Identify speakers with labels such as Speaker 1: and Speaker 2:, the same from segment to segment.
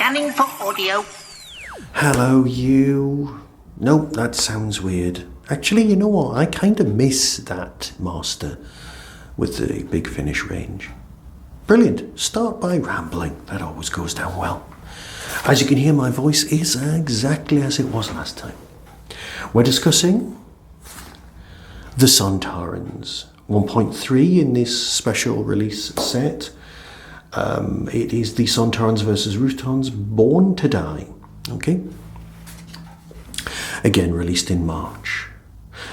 Speaker 1: Scanning for audio.
Speaker 2: Hello, you. Nope, that sounds weird. Actually, you know what? I kind of miss that master with the big finish range. Brilliant. Start by rambling. That always goes down well. As you can hear, my voice is exactly as it was last time. We're discussing the Sontarans. 1.3 in this special release set. It is the Sontarans versus Rutans, Born to Die. Okay? Again, released in March.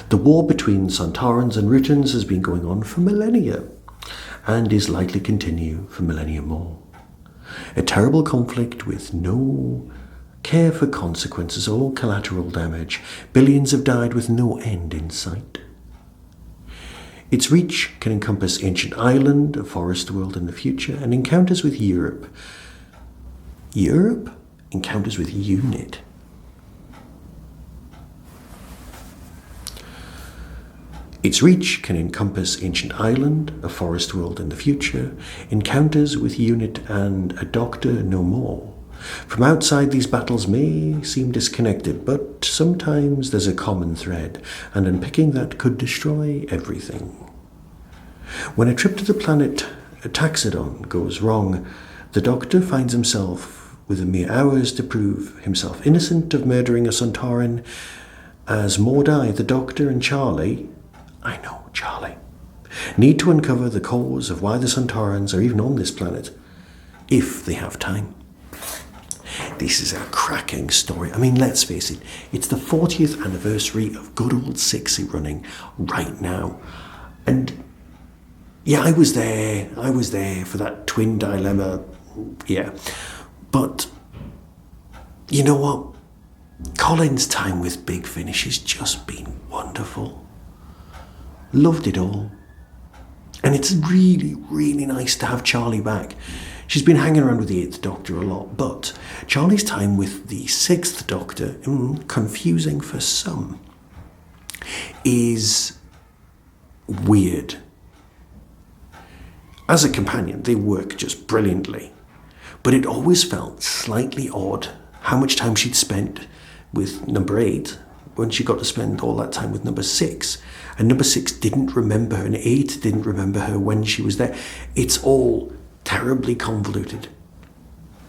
Speaker 2: The war between Sontarans and Rutans has been going on for millennia, and is likely to continue for millennia more. A terrible conflict with no care for consequences or collateral damage. Billions have died with no end in sight. Its reach can encompass ancient Ireland, a forest world in the future, and encounters with Europe. Europe? Encounters with UNIT. Its reach can encompass ancient Ireland, a forest world in the future, encounters with UNIT, and a Doctor no more. From outside, these battles may seem disconnected, but sometimes there's a common thread, and unpicking that could destroy everything. When a trip to the planet Taxodon goes wrong, the Doctor finds himself with a mere hours to prove himself innocent of murdering a Sontaran, as Mordai, the Doctor and Charley, I know, Charlie, need to uncover the cause of why the Sontarans are even on this planet, if they have time. This is a cracking story. I mean, let's face it, it's the 40th anniversary of good old Sixie running right now. And yeah, I was there for that twin dilemma, yeah. But, you know what? Colin's time with Big Finish has just been wonderful. Loved it all. And it's really, really nice to have Charlie back. She's been hanging around with the 8th Doctor a lot, but Charlie's time with the 6th Doctor, confusing for some, is weird. As a companion, they work just brilliantly, but it always felt slightly odd how much time she'd spent with number 8 when she got to spend all that time with number 6. And number 6 didn't remember her, and 8 didn't remember her when she was there. It's all terribly convoluted.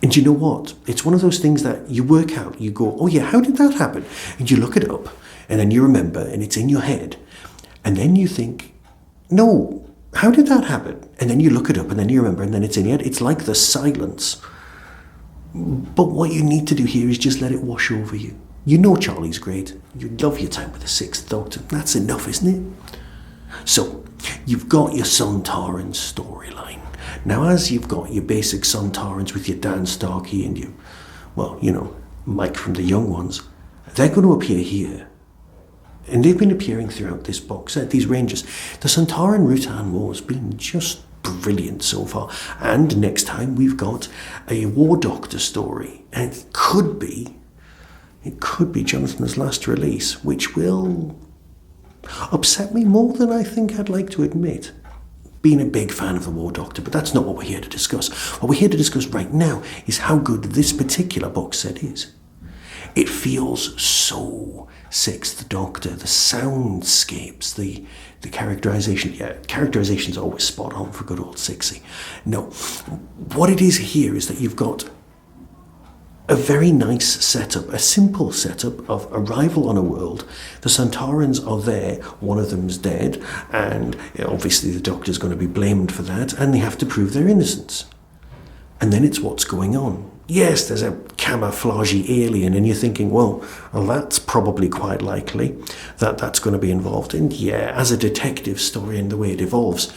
Speaker 2: And you know what? It's one of those things that you work out. You go, oh yeah, how did that happen? And you look it up, and then you remember, and it's in your head. And then you think, no, how did that happen? And then you look it up, and then you remember, and then it's in your head. It's like the silence. But what you need to do here is just let it wash over you. You know Charlie's great. You love your time with the 6th Doctor. That's enough, isn't it? So, you've got your Sontaran storyline. Now, as you've got your basic Sontarans with your Dan Starkey and you, well, you know, Mike from the Young Ones, they're going to appear here. And they've been appearing throughout this box set, these ranges. The Sontaran-Rutan War has been just brilliant so far. And next time we've got a War Doctor story. And it could be Jonathan's last release, which will upset me more than I think I'd like to admit, being a big fan of the War Doctor, but that's not what we're here to discuss. What we're here to discuss right now is how good this particular box set is. It feels so 6th Doctor, the soundscapes, the characterization. Yeah, characterization's always spot on for good old Sixie. No, what it is here is that you've got a very nice setup, a simple setup of arrival on a world. The Sontarans are there, one of them's dead, and obviously the Doctor's going to be blamed for that, and they have to prove their innocence. And then it's what's going on. Yes, there's a camouflagey alien, and you're thinking, well, that's probably quite likely that that's going to be involved. And yeah, as a detective story and the way it evolves,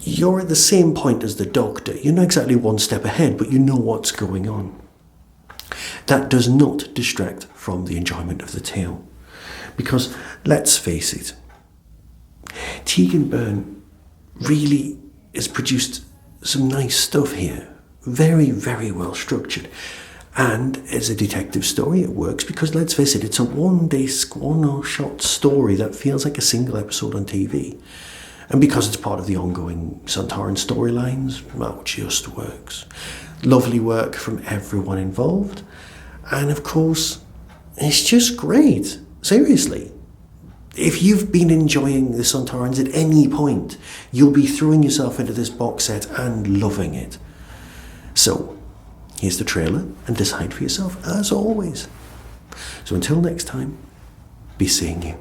Speaker 2: you're at the same point as the Doctor. You're not exactly one step ahead, but you know what's going on. That does not distract from the enjoyment of the tale. Because, let's face it, Tegan Byrne really has produced some nice stuff here. Very, very well structured. And as a detective story, it works because, let's face it, it's a one-shot story that feels like a single episode on TV. And because it's part of the ongoing Sontaran storylines, well, it just works. Lovely work from everyone involved. And of course, it's just great. Seriously. If you've been enjoying the Sontarans at any point, you'll be throwing yourself into this box set and loving it. So, here's the trailer and decide for yourself, as always. So until next time, be seeing you.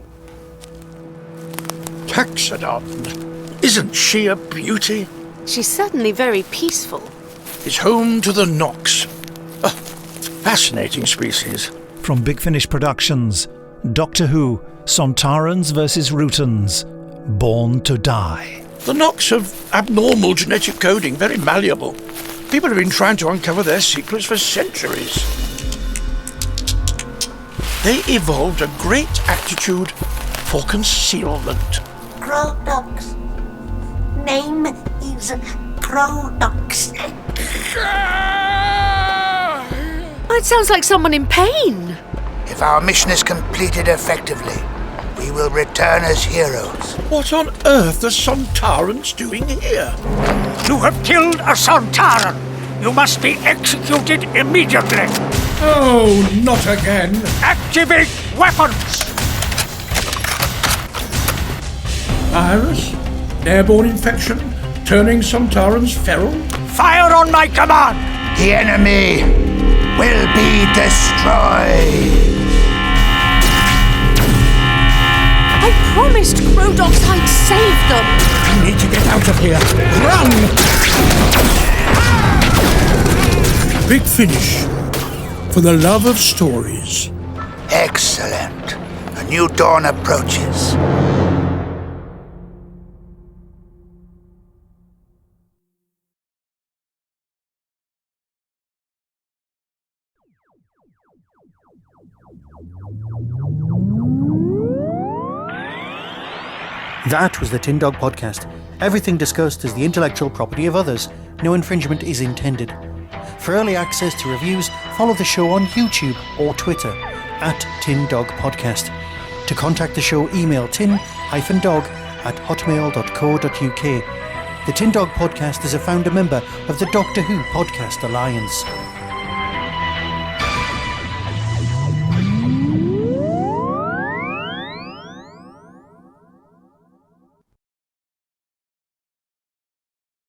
Speaker 1: Taxodon. Isn't she a beauty?
Speaker 3: She's certainly very peaceful.
Speaker 1: Is home to the Nox. A fascinating species.
Speaker 4: From Bigfinish Productions, Doctor Who, Sontarans vs. Rutans, Born to Die.
Speaker 1: The Nox have abnormal genetic coding, very malleable. People have been trying to uncover their secrets for centuries. They evolved a great aptitude for concealment.
Speaker 5: Crodox. Name is Crodox.
Speaker 3: Oh, it sounds like someone in pain.
Speaker 6: If our mission is completed effectively, we will return as heroes.
Speaker 1: What on earth are Sontarans doing here?
Speaker 7: You have killed a Sontaran. You must be executed immediately.
Speaker 1: Oh, not again.
Speaker 7: Activate weapons.
Speaker 1: Virus? Airborne infection? Turning Sontarans feral?
Speaker 7: Fire on my command.
Speaker 6: The enemy will be destroyed.
Speaker 3: I promised Crodox I'd save them.
Speaker 1: We need to get out of here. Run! Big finish. For the love of stories.
Speaker 6: Excellent. A new dawn approaches.
Speaker 8: That was the Tin Dog Podcast. Everything discussed is the intellectual property of others. No infringement is intended. For early access to reviews, follow the show on YouTube or Twitter @Tin Dog Podcast. To contact the show, email tin-dog@hotmail.co.uk. The Tin Dog Podcast is a founder member of the Doctor Who Podcast Alliance.